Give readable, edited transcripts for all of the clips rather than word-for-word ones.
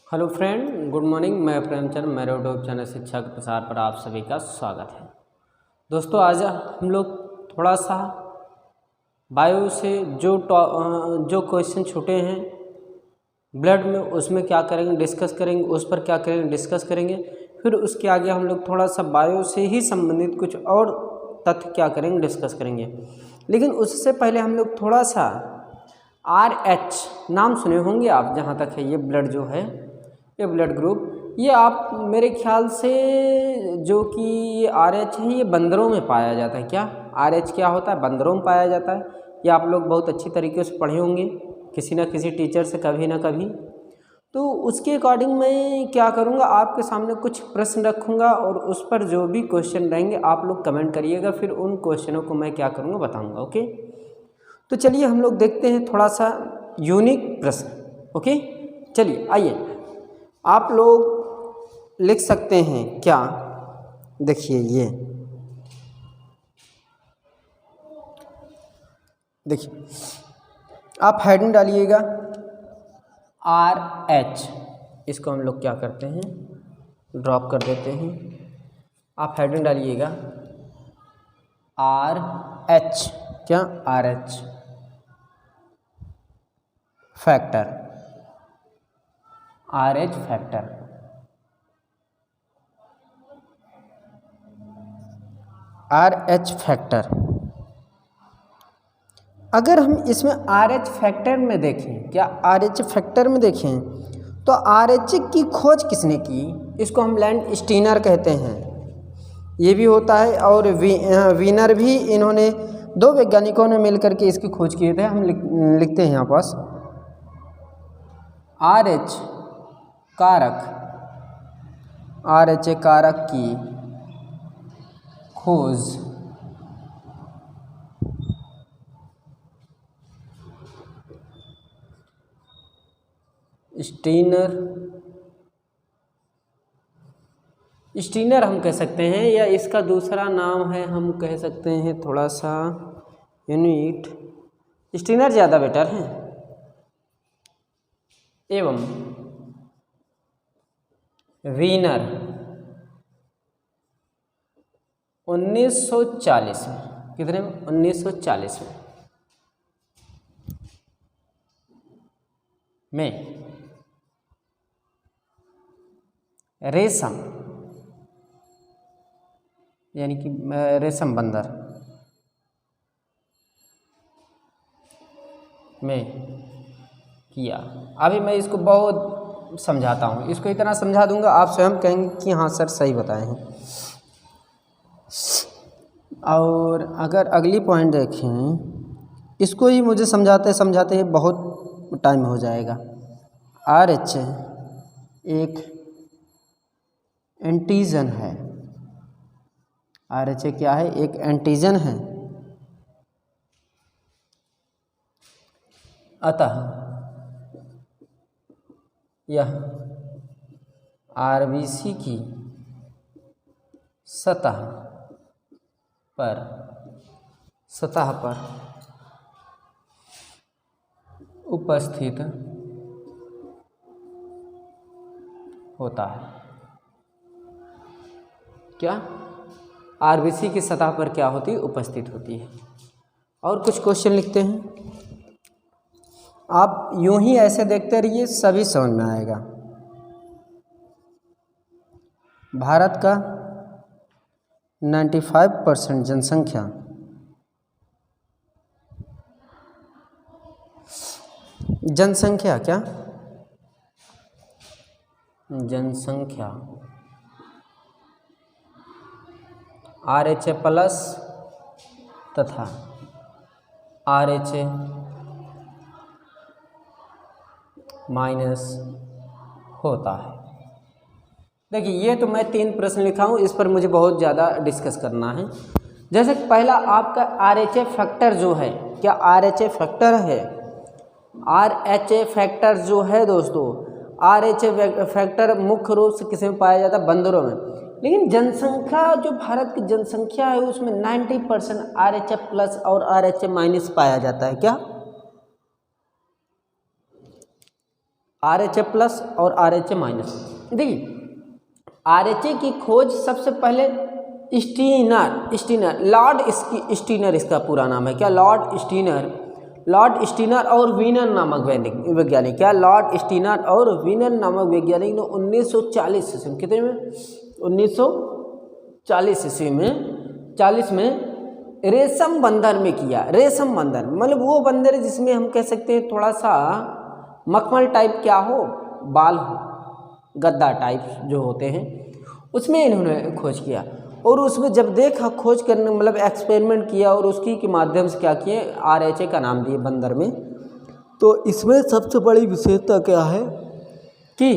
Hello friend, good morning. मैं प्रेमचंद, मेरे YouTube channel शिक्षा के प्रसार पर आप सभी का स्वागत है। दोस्तों, आज हम लोग थोड़ा सा बायो से जो क्वेश्चन छूटे हैं ब्लड में, उसमें क्या करेंगे डिस्कस करेंगे, उस पर क्या करेंगे डिस्कस करेंगे। फिर उसके आगे हम लोग थोड़ा सा बायो से ही संबंधित कुछ और तथ्य क्या करेंगे डिस्कस करेंगे। लेकिन उससे पहले हम लोग थोड़ा सा RH नाम सुने होंगे आप, जहाँ तक है ये ब्लड जो है, ये ब्लड ग्रुप, ये आप मेरे ख्याल से जो कि ये RH है, ये बंदरों में पाया जाता है। क्या RH क्या होता है? बंदरों में पाया जाता है। ये आप लोग बहुत अच्छी तरीके से पढ़े होंगे किसी न किसी टीचर से कभी ना कभी। तो उसके अकॉर्डिंग मैं क्या करूँगा, आपके सामने कुछ प्रश्न रखूँगा और उस पर जो भी क्वेश्चन रहेंगे आप लोग कमेंट करिएगा, फिर उन क्वेश्चनों को मैं क्या करूँगा बताऊँगा। ओके, तो चलिए हम लोग देखते हैं थोड़ा सा यूनिक प्रश्न। ओके, चलिए आइए, आप लोग लिख सकते हैं क्या, देखिए ये देखिए, आप हेडिंग डालिएगा RH, इसको हम लोग क्या करते हैं ड्रॉप कर देते हैं। आप हेडिंग डालिएगा RH, क्या RH factor, RH factor. RH factor, अगर हम इसमें RH फैक्टर में देखें, क्या RH फैक्टर में देखें तो RH की खोज किसने की? इसको हम लैंड स्टीनर कहते हैं, ये भी होता है। और वीनर भी, इन्होंने दो वैज्ञानिकों ने मिलकर के इसकी खोज किए थे। हम लिखते हैं यहाँ पास RH कारक, RH कारक की खोज स्टीनर हम कह सकते हैं, या इसका दूसरा नाम है, हम कह सकते हैं थोड़ा सा यूनिट, स्टीनर ज़्यादा बेटर है। एवं वीनर 1940 में, कितने में? 1940 में रेशम, यानी कि रेशम बंदर में किया। अभी मैं इसको बहुत समझाता हूँ, इसको इतना समझा दूंगा आप स्वयं कहेंगे कि हाँ सर सही बताए हैं। और अगर अगली पॉइंट देखें, इसको ही मुझे समझाते समझाते बहुत टाइम हो जाएगा। RH एक एंटीजन है, RH क्या है? एक एंटीजन है। अतः यह RBC की सतह पर उपस्थित होता है। क्या RBC की सतह पर क्या होती है? उपस्थित होती है। और कुछ क्वेश्चन लिखते हैं, आप यूं ही ऐसे देखते रहिए, सभी समझ में आएगा। भारत का 95% जनसंख्या क्या जनसंख्या RH प्लस तथा RH माइनस होता है। देखिए, ये तो मैं 3 प्रश्न लिखा हूँ, इस पर मुझे बहुत ज़्यादा डिस्कस करना है। जैसे पहला आपका RH फैक्टर जो है, क्या RH फैक्टर है? RH फैक्टर जो है दोस्तों, RH फैक्टर मुख्य रूप से किस में पाया जाता है? बंदरों में। लेकिन जनसंख्या, जो भारत की जनसंख्या है उसमें 90% RH प्लस और RH माइनस पाया जाता है। क्या RH प्लस और RH माइनस। देखिए RH की खोज सबसे पहले स्टीनर लॉर्ड स्टीनर इसका पूरा नाम है, क्या? लॉर्ड स्टीनर और वीनर नामक वैज्ञानिक, क्या? लॉर्ड स्टीनर और वीनर नामक वैज्ञानिक ने 1940 ईस्वी में, कितने में? 1940 ईस्वी में 40 में रेशम बंदर में किया। रेशम बंदर मतलब वो बंदर जिसमें हम कह सकते हैं थोड़ा सा मखमल टाइप क्या हो, बाल हो, गद्दा टाइप जो होते हैं, उसमें इन्होंने खोज किया। और उसमें जब देखा खोज करने मतलब एक्सपेरिमेंट किया और उसकी के माध्यम से क्या किए, RH का नाम दिए बंदर में। तो इसमें सबसे बड़ी विशेषता क्या है कि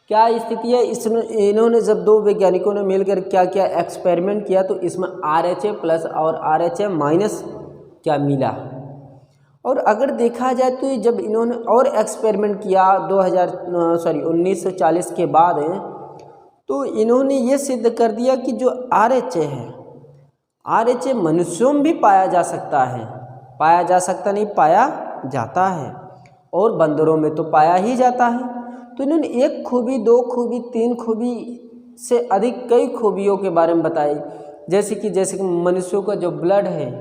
क्या स्थिति है, इसमें इन्होंने जब दो वैज्ञानिकों ने मिलकर क्या किया, एक्सपेरिमेंट किया, तो इसमें RH प्लस और RH माइनस क्या मिला। और अगर देखा जाए तो जब इन्होंने और एक्सपेरिमेंट किया 1940 के बाद, तो इन्होंने ये सिद्ध कर दिया कि जो RH है, RH मनुष्यों में भी पाया जा सकता है, पाया जा सकता नहीं, पाया जाता है, और बंदरों में तो पाया ही जाता है। तो इन्होंने एक खूबी, दो खूबी, तीन खूबी से अधिक कई खूबियों के बारे में बताई, जैसे कि मनुष्यों का जो ब्लड है,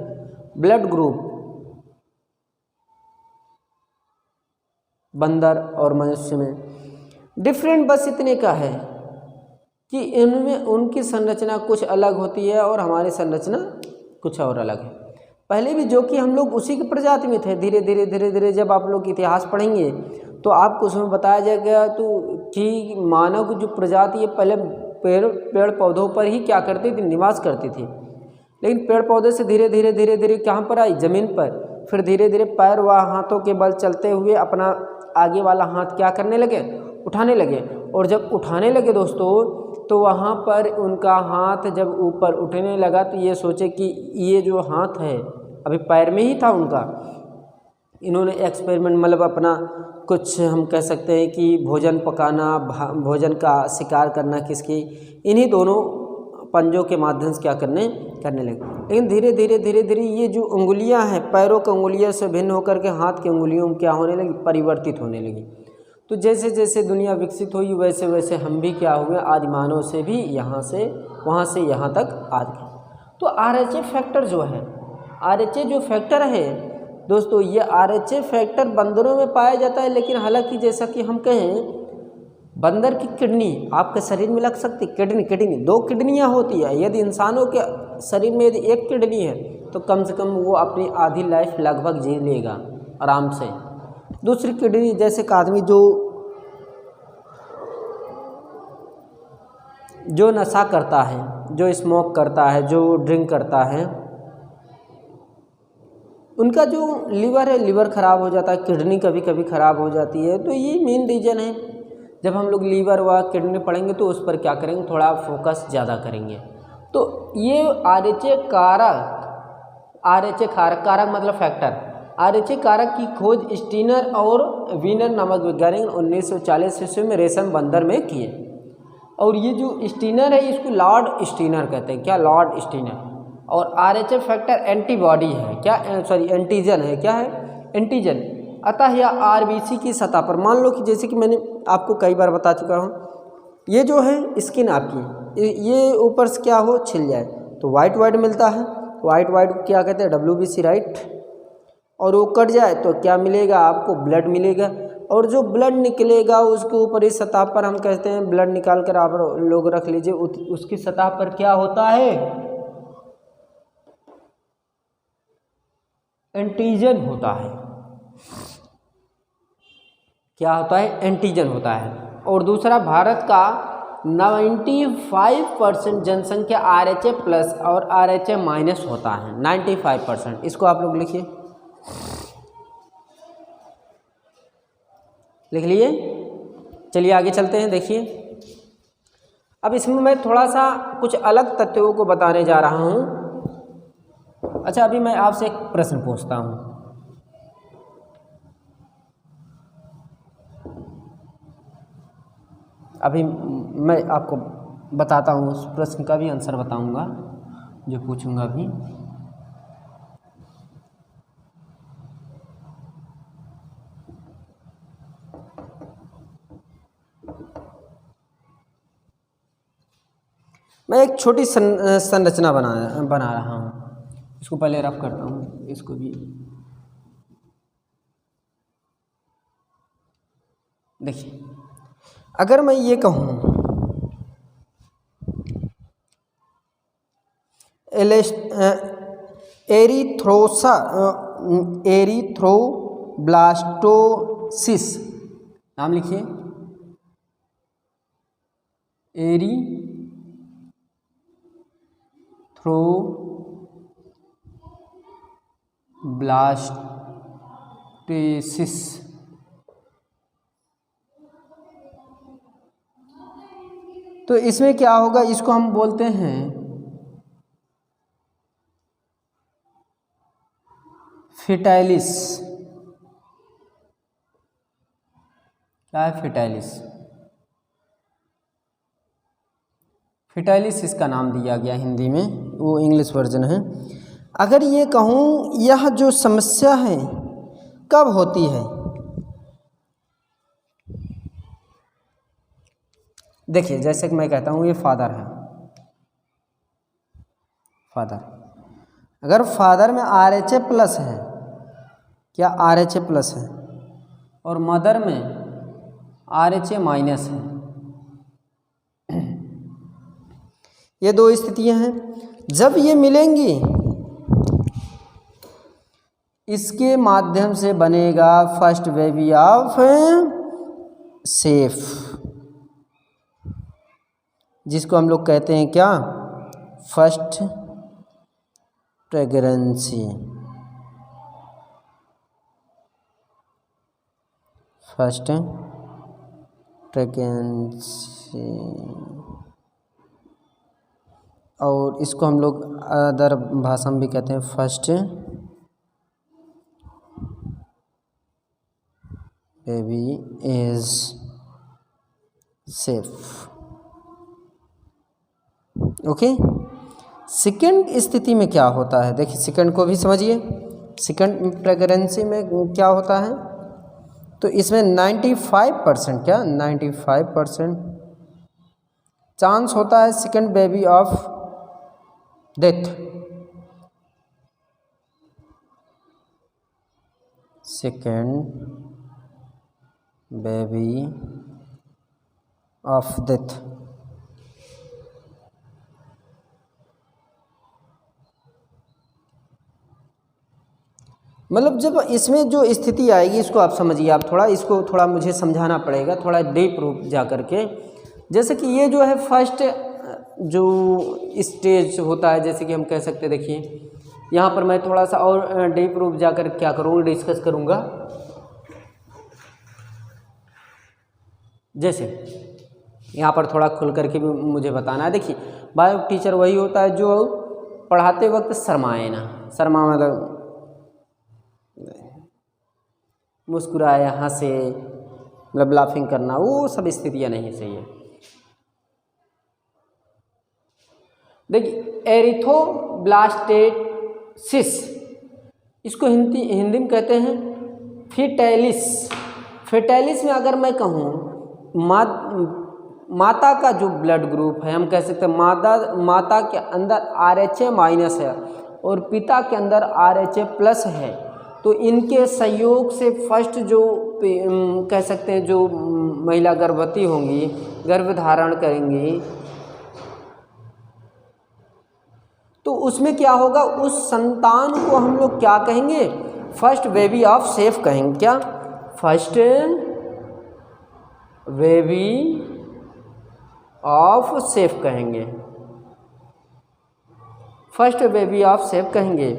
ब्लड ग्रुप बंदर और मनुष्य में डिफरेंट बस इतने का है कि इनमें उनकी संरचना कुछ अलग होती है और हमारी संरचना कुछ और अलग है। पहले भी जो कि हम लोग उसी की प्रजाति में थे, धीरे धीरे जब आप लोग इतिहास पढ़ेंगे तो आपको उसमें बताया जाएगा तो कि मानव की जो प्रजाति है पहले पेड़ पौधों पर ही क्या करती थी, निवास करती थी। लेकिन पेड़ पौधे से धीरे धीरे कहाँ पर आई, ज़मीन पर। फिर धीरे धीरे पैर व हाथों के बल चलते हुए अपना आगे वाला हाथ क्या करने लगे, उठाने लगे। और जब उठाने लगे दोस्तों, तो वहाँ पर उनका हाथ जब ऊपर उठने लगा तो ये सोचे कि ये जो हाथ है अभी पैर में ही था उनका। इन्होंने एक्सपेरिमेंट मतलब अपना कुछ हम कह सकते हैं कि भोजन पकाना, भोजन का शिकार करना किसकी, इन्हीं दोनों पंजों के माध्यम से क्या करने लगे। लेकिन धीरे धीरे ये जो उंगलियां हैं, पैरों की उंगलियों से भिन्न होकर के हाथ की उंगलियों में क्या होने लगी, परिवर्तित होने लगी। तो जैसे जैसे दुनिया विकसित हुई वैसे वैसे हम भी क्या हुए, आज मानव से भी यहाँ से वहाँ से यहाँ तक आ गए। तो RH फैक्टर जो है, RH जो फैक्टर है दोस्तों, ये RH फैक्टर बंदरों में पाया जाता है। लेकिन हालांकि जैसा कि हम कहें, बंदर की किडनी आपके शरीर में लग सकती, किडनी 2 किडनियाँ होती है। यदि इंसानों के शरीर में यदि 1 किडनी है तो कम से कम वो अपनी आधी लाइफ लगभग जी लेगा आराम से। दूसरी किडनी जैसे कि आदमी जो नशा करता है, जो स्मोक करता है, जो ड्रिंक करता है, उनका जो लीवर है, लीवर ख़राब हो जाता है, किडनी कभी कभी ख़राब हो जाती है। तो ये मेन रीज़न है। जब हम लोग लीवर व किडनी पढ़ेंगे तो उस पर क्या करेंगे, थोड़ा फोकस ज़्यादा करेंगे। तो ये RH कारक मतलब फैक्टर, RH कारक की खोज स्टीनर और वीनर नामक वैज्ञानिक 1940 ईस्वी में रेशम बंदर में किए। और ये जो स्टीनर है इसको लॉर्ड स्टीनर कहते हैं, क्या? Lord Steiner. और RH फैक्टर एंटीबॉडी है, क्या? एंटीजन है, क्या है? एंटीजन। अतः यह RBC की सतह पर, मान लो कि जैसे कि मैंने आपको कई बार बता चुका हूँ, ये जो है स्किन आपकी, ये ऊपर से क्या हो, छिल जाए तो वाइट मिलता है। वाइट क्या कहते हैं, WBC, राइट। और वो कट जाए तो क्या मिलेगा आपको, ब्लड मिलेगा। और जो ब्लड निकलेगा उसके ऊपर इस सतह पर हम कहते हैं, ब्लड निकाल कर आप लोग रख लीजिए, उसकी सतह पर क्या होता है, एंटीजन होता है। क्या होता है, एंटीजन होता है। और दूसरा, भारत का 95% जनसंख्या RH प्लस और RH माइनस होता है, 95%। इसको आप लोग लिखिए, लिख लिए। चलिए आगे चलते हैं। देखिए अब इसमें मैं थोड़ा सा कुछ अलग तथ्यों को बताने जा रहा हूँ। अच्छा, अभी मैं आपसे एक प्रश्न पूछता हूँ। अभी मैं आपको बताता हूँ, उस प्रश्न का भी आंसर बताऊँगा जो पूछूँगा अभी। मैं एक छोटी संरचना बना रहा हूँ। इसको पहले रफ करता हूँ, इसको भी देखिए। अगर मैं ये कहूँ एरिथ्रोब्लास्टोसिस, नाम लिखिए, एरिथ्रोब्लास्टोसिस। तो इसमें क्या होगा, इसको हम बोलते हैं फिटाइलिस। क्या है फिटाइलिस? फिटाइलिस इसका नाम दिया गया हिंदी में, वो इंग्लिश वर्जन है। अगर ये कहूँ यह जो समस्या है कब होती है, देखिए जैसे कि मैं कहता हूँ ये फादर है, फादर, अगर फादर में RH प्लस है, क्या RH प्लस है, और मदर में RH माइनस है, ये दो स्थितियां हैं। जब ये मिलेंगी इसके माध्यम से बनेगा फर्स्ट बेबी ऑफ सेफ, जिसको हम लोग कहते हैं क्या, फर्स्ट प्रेगनेंसी, फर्स्ट प्रेगनेंसी। और इसको हम लोग अदर भाषा में भी कहते हैं first baby is safe. Okay, second स्थिति में क्या होता है, देखिए सेकंड को भी समझिए। सेकंड प्रेगनेंसी में क्या होता है, तो इसमें 95%, क्या 95% चांस होता है second baby of death, second baby of death. मतलब जब इसमें जो स्थिति आएगी, इसको आप समझिए, आप थोड़ा इसको थोड़ा मुझे समझाना पड़ेगा, थोड़ा डीप रूप जा करके। जैसे कि ये जो है फर्स्ट जो स्टेज होता है, जैसे कि हम कह सकते हैं, देखिए यहाँ पर मैं थोड़ा सा और डीप रूप जाकर क्या करूँगा, डिस्कस करूँगा। जैसे यहाँ पर थोड़ा खुल करके भी मुझे बताना है। देखिए बायो टीचर वही होता है जो पढ़ाते वक्त शर्माए ना, शर्मा मतलब मुस्कुराए, हंसे, मतलब लाफिंग करना, वो सब स्थितियाँ नहीं सही है। देखिए एरिथ्रोब्लास्टोसिस, इसको हिंदी में कहते हैं फिटाइलिस। फिटाइलिस में अगर मैं कहूँ माता का जो ब्लड ग्रुप है, हम कह सकते हैं माता के अंदर RH माइनस है और पिता के अंदर RH प्लस है, तो इनके सहयोग से फर्स्ट जो कह सकते हैं जो महिला गर्भवती होंगी, गर्भ धारण करेंगी, तो उसमें क्या होगा, उस संतान को हम लोग क्या कहेंगे, फर्स्ट बेबी ऑफ सेफ कहेंगे। क्या, फर्स्ट बेबी ऑफ सेफ कहेंगे, फर्स्ट बेबी ऑफ सेफ कहेंगे।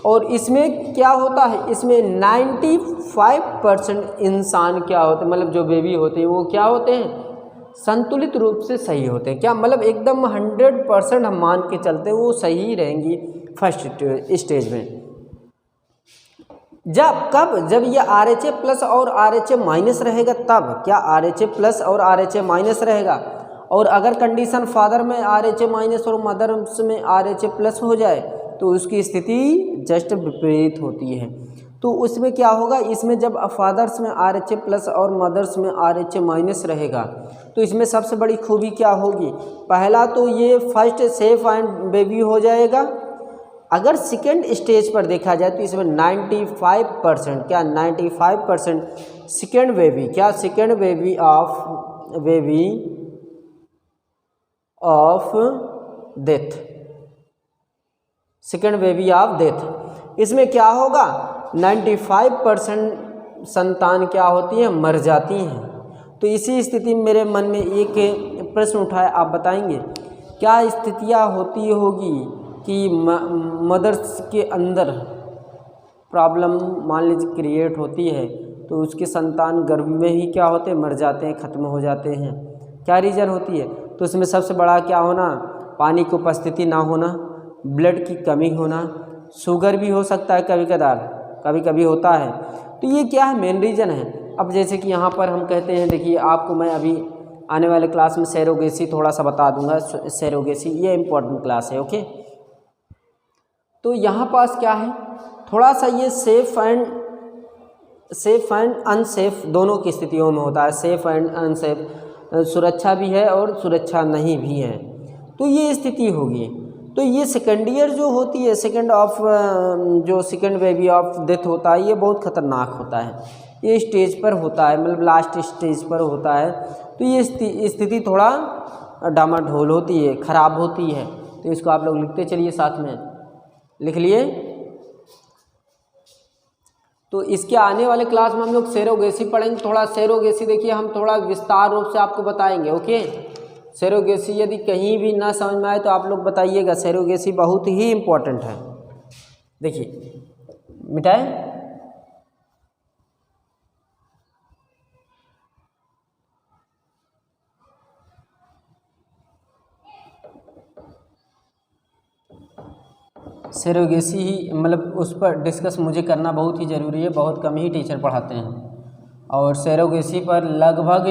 और इसमें क्या होता है, इसमें 95% इंसान क्या होते हैं, मतलब जो बेबी होते हैं वो क्या होते हैं, संतुलित रूप से सही होते हैं। क्या मतलब एकदम 100% हम मान के चलते हैं वो सही रहेंगी फर्स्ट स्टेज में। जब ये RH प्लस और RH माइनस रहेगा, तब क्या RH प्लस और RH माइनस रहेगा, और अगर कंडीशन फादर में RH माइनस और मदर में RH प्लस हो जाए तो उसकी स्थिति जस्ट विपरीत होती है। तो उसमें क्या होगा, इसमें जब फादर्स में RH प्लस और मदर्स में RH माइनस रहेगा तो इसमें सबसे बड़ी खूबी क्या होगी, पहला तो ये फर्स्ट सेफ एंड बेबी हो जाएगा। अगर सेकेंड स्टेज पर देखा जाए तो इसमें 95% क्या 95% सेकेंड बेबी क्या second baby of death, second baby of death. इसमें क्या होगा 95% संतान क्या होती हैं, मर जाती हैं। तो इसी स्थिति में मेरे मन में एक प्रश्न उठा है, आप बताएंगे क्या स्थितियाँ होती होगी कि मदर्स के अंदर प्रॉब्लम मान लीजिए क्रिएट होती है तो उसके संतान गर्भ में ही क्या होते हैं, मर जाते हैं, ख़त्म हो जाते हैं। क्या रीज़न होती है, तो इसमें सबसे बड़ा क्या होना, पानी की उपस्थिति ना होना, ब्लड की कमी होना, शुगर भी हो सकता है कभी कभी होता है। तो ये क्या है, मेन रीज़न है। अब जैसे कि यहाँ पर हम कहते हैं, देखिए आपको मैं अभी आने वाले क्लास में सरोगेसी थोड़ा सा बता दूंगा, सरोगेसी ये इम्पोर्टेंट क्लास है, ओके। तो यहाँ पास क्या है, थोड़ा सा ये सेफ एंड अनसेफ दोनों की स्थितियों में होता है। सेफ एंड अनसेफ, सुरक्षा भी है और सुरक्षा नहीं भी है, तो ये स्थिति होगी। तो ये सेकेंड ईयर जो होती है, सेकेंड बेबी ऑफ डेथ होता है, ये बहुत ख़तरनाक होता है। ये स्टेज पर होता है, मतलब लास्ट स्टेज पर होता है। तो ये स्थिति थोड़ा डामाडोल होती है, ख़राब होती है। तो इसको आप लोग लिखते चलिए, साथ में लिख लिए। तो इसके आने वाले क्लास में हम लोग सरोगेसी पढ़ेंगे। थोड़ा सरोगेसी देखिए हम थोड़ा विस्तार रूप से आपको बताएंगे, ओके। सरोगेसी यदि कहीं भी ना समझ में आए तो आप लोग बताइएगा, सरोगेसी बहुत ही इम्पोर्टेंट है। देखिए मिटाए, सरोगेसी ही मतलब उस पर डिस्कस मुझे करना बहुत ही ज़रूरी है, बहुत कम ही टीचर पढ़ाते हैं। और सरोगेसी पर लगभग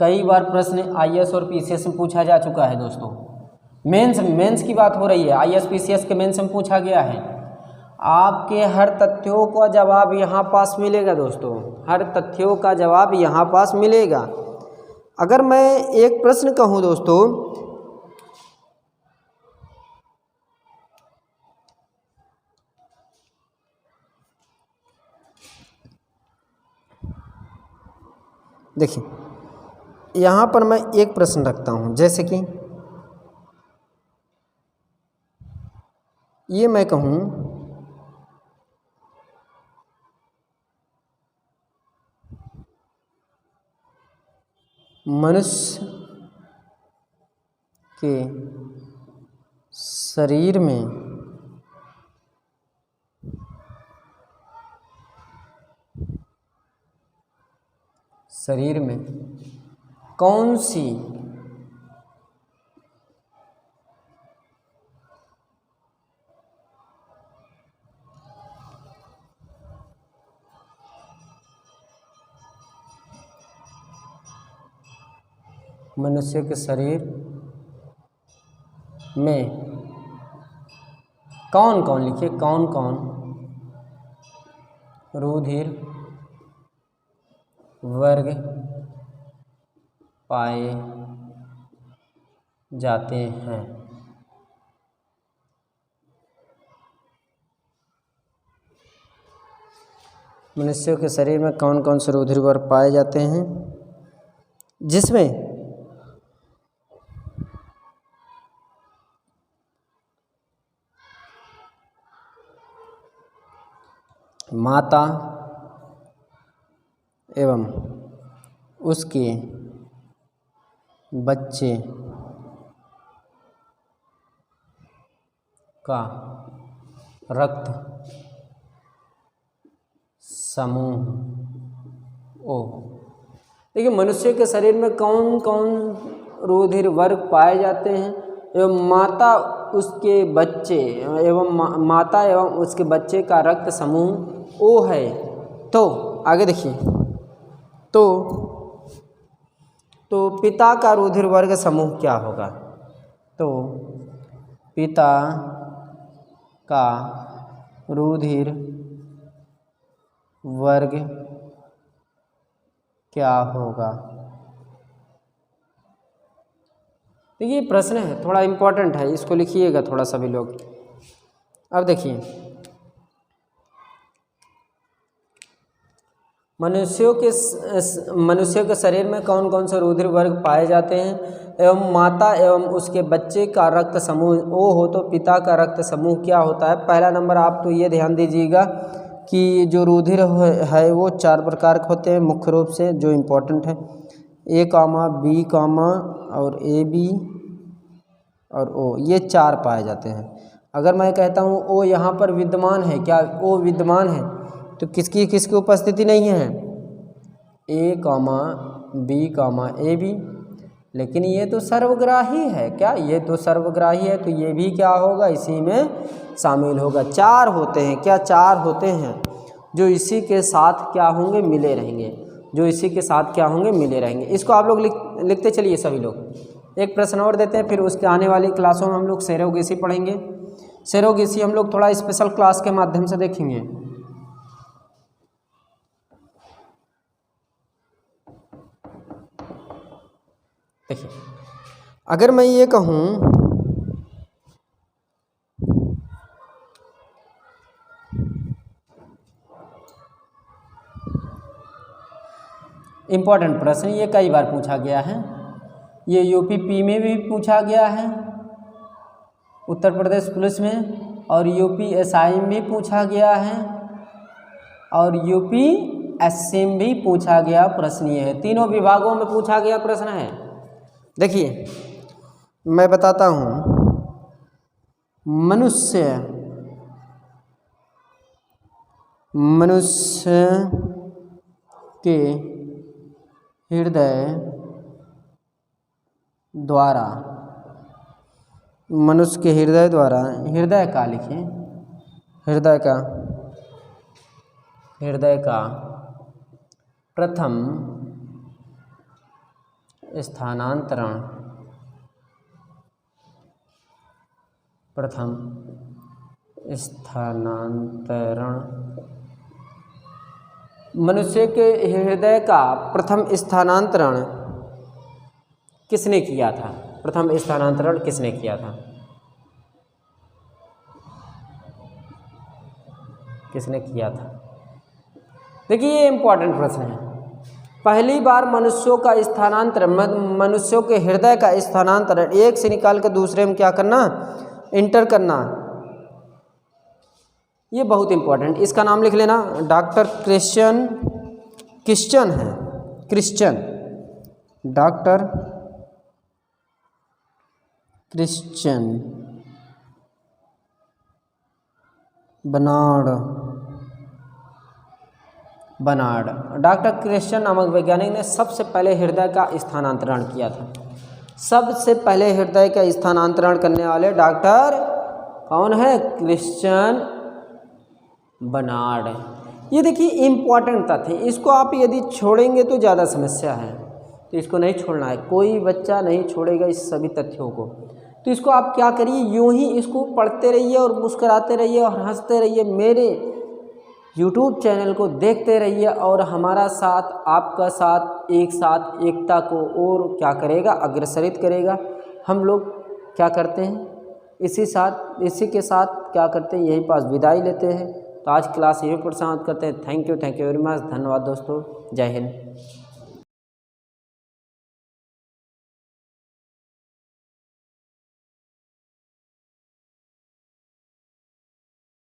कई बार प्रश्न IAS और PCS में पूछा जा चुका है दोस्तों। मेंस की बात हो रही है, IAS PCS के मेंस में पूछा गया है। आपके हर तथ्यों का जवाब यहाँ पास मिलेगा दोस्तों, हर तथ्यों का जवाब यहाँ पास मिलेगा। अगर मैं एक प्रश्न कहूँ दोस्तों, देखिए यहाँ पर मैं एक प्रश्न रखता हूँ, जैसे कि ये मैं कहूँ मनुष्य के शरीर में कौन सी मनुष्य के शरीर में कौन कौन, लिखिए कौन कौन रुधिर वर्ग पाए जाते हैं। मनुष्यों के शरीर में कौन कौन से रुधिर वर्ग पाए जाते हैं, जिसमें माता एवं उसके बच्चे का रक्त समूह ओ। देखिए मनुष्य के शरीर में कौन कौन रुधिर वर्ग पाए जाते हैं, एवं माता एवं उसके बच्चे का रक्त समूह ओ है। तो आगे देखिए, तो पिता का रुधिर वर्ग समूह क्या होगा, तो पिता का रुधिर वर्ग क्या होगा। देखिए प्रश्न है, थोड़ा इम्पोर्टेंट है, इसको लिखिएगा थोड़ा सभी लोग। अब देखिए, मनुष्य के शरीर में कौन कौन से रुधिर वर्ग पाए जाते हैं एवं माता एवं उसके बच्चे का रक्त समूह ओ हो तो पिता का रक्त समूह क्या होता है। पहला नंबर आप तो ये ध्यान दीजिएगा कि जो रुधिर है वो 4 प्रकार के होते हैं मुख्य रूप से, जो इम्पोर्टेंट है, ए कामा, बी कामा और ए बी और ओ, ये 4 पाए जाते हैं। अगर मैं कहता हूँ ओ यहाँ पर विद्यमान है, क्या ओ विद्यमान है, तो किसकी उपस्थिति नहीं है, ए कामा बी कामा ए बी, लेकिन ये तो सर्वग्राही है, क्या ये तो सर्वग्राही है, तो ये भी क्या होगा, इसी में शामिल होगा। 4 होते हैं, क्या 4 होते हैं जो इसी के साथ क्या होंगे, मिले रहेंगे, जो इसी के साथ क्या होंगे, मिले रहेंगे। इसको आप लोग लिखते चलिए सभी लोग। एक प्रश्न और देते हैं, फिर उसके आने वाली क्लासों में हम लोग सेरोगेसी पढ़ेंगे। सेरोगेसी हम लोग थोड़ा स्पेशल क्लास के माध्यम से देखेंगे। देखिए, अगर मैं ये कहूँ इम्पोर्टेंट प्रश्न, ये कई बार पूछा गया है, ये यूपी में भी पूछा गया है, उत्तर प्रदेश पुलिस में, और यूपीएसआई में भी पूछा गया है, और यूपीएससी में भी पूछा गया प्रश्न ये है। तीनों विभागों में पूछा गया प्रश्न है। देखिए मैं बताता हूँ, मनुष्य के हृदय द्वारा, मनुष्य के हृदय द्वारा, हृदय का लिखिए, हृदय का प्रथम स्थानांतरण, मनुष्य के हृदय का प्रथम स्थानांतरण किसने किया था, प्रथम स्थानांतरण किसने किया था, किसने किया था। देखिए ये इम्पोर्टेंट प्रश्न है। पहली बार मनुष्यों का स्थानांतरण, मनुष्यों के हृदय का स्थानांतरण एक से निकाल कर दूसरे में क्या करना, इंटर करना, ये बहुत इम्पोर्टेंट। इसका नाम लिख लेना, डॉक्टर क्रिश्चियन है, doctor Christian Barnard, doctor Christian नामक वैज्ञानिक ने सबसे पहले हृदय का स्थानांतरण किया था। सबसे पहले हृदय का स्थानांतरण करने वाले डॉक्टर कौन है, क्रिश्चियन बनार्ड। ये देखिए इम्पॉर्टेंट तथ्य, इसको आप यदि छोड़ेंगे तो ज़्यादा समस्या है, तो इसको नहीं छोड़ना है, कोई बच्चा नहीं छोड़ेगा इस सभी तथ्यों को। तो इसको आप क्या करिए, यूं ही इसको पढ़ते रहिए और मुस्कुराते रहिए और हंसते रहिए, मेरे YouTube चैनल को देखते रहिए, और हमारा साथ, आपका साथ, एक साथ एकता को और क्या करेगा, अग्रसरित करेगा। हम लोग क्या करते हैं, इसी के साथ क्या करते हैं, यही पास विदाई लेते हैं। तो आज क्लास यहीं पर समाप्त करते हैं। थैंक यू वेरी मच, धन्यवाद दोस्तों, जय हिंद।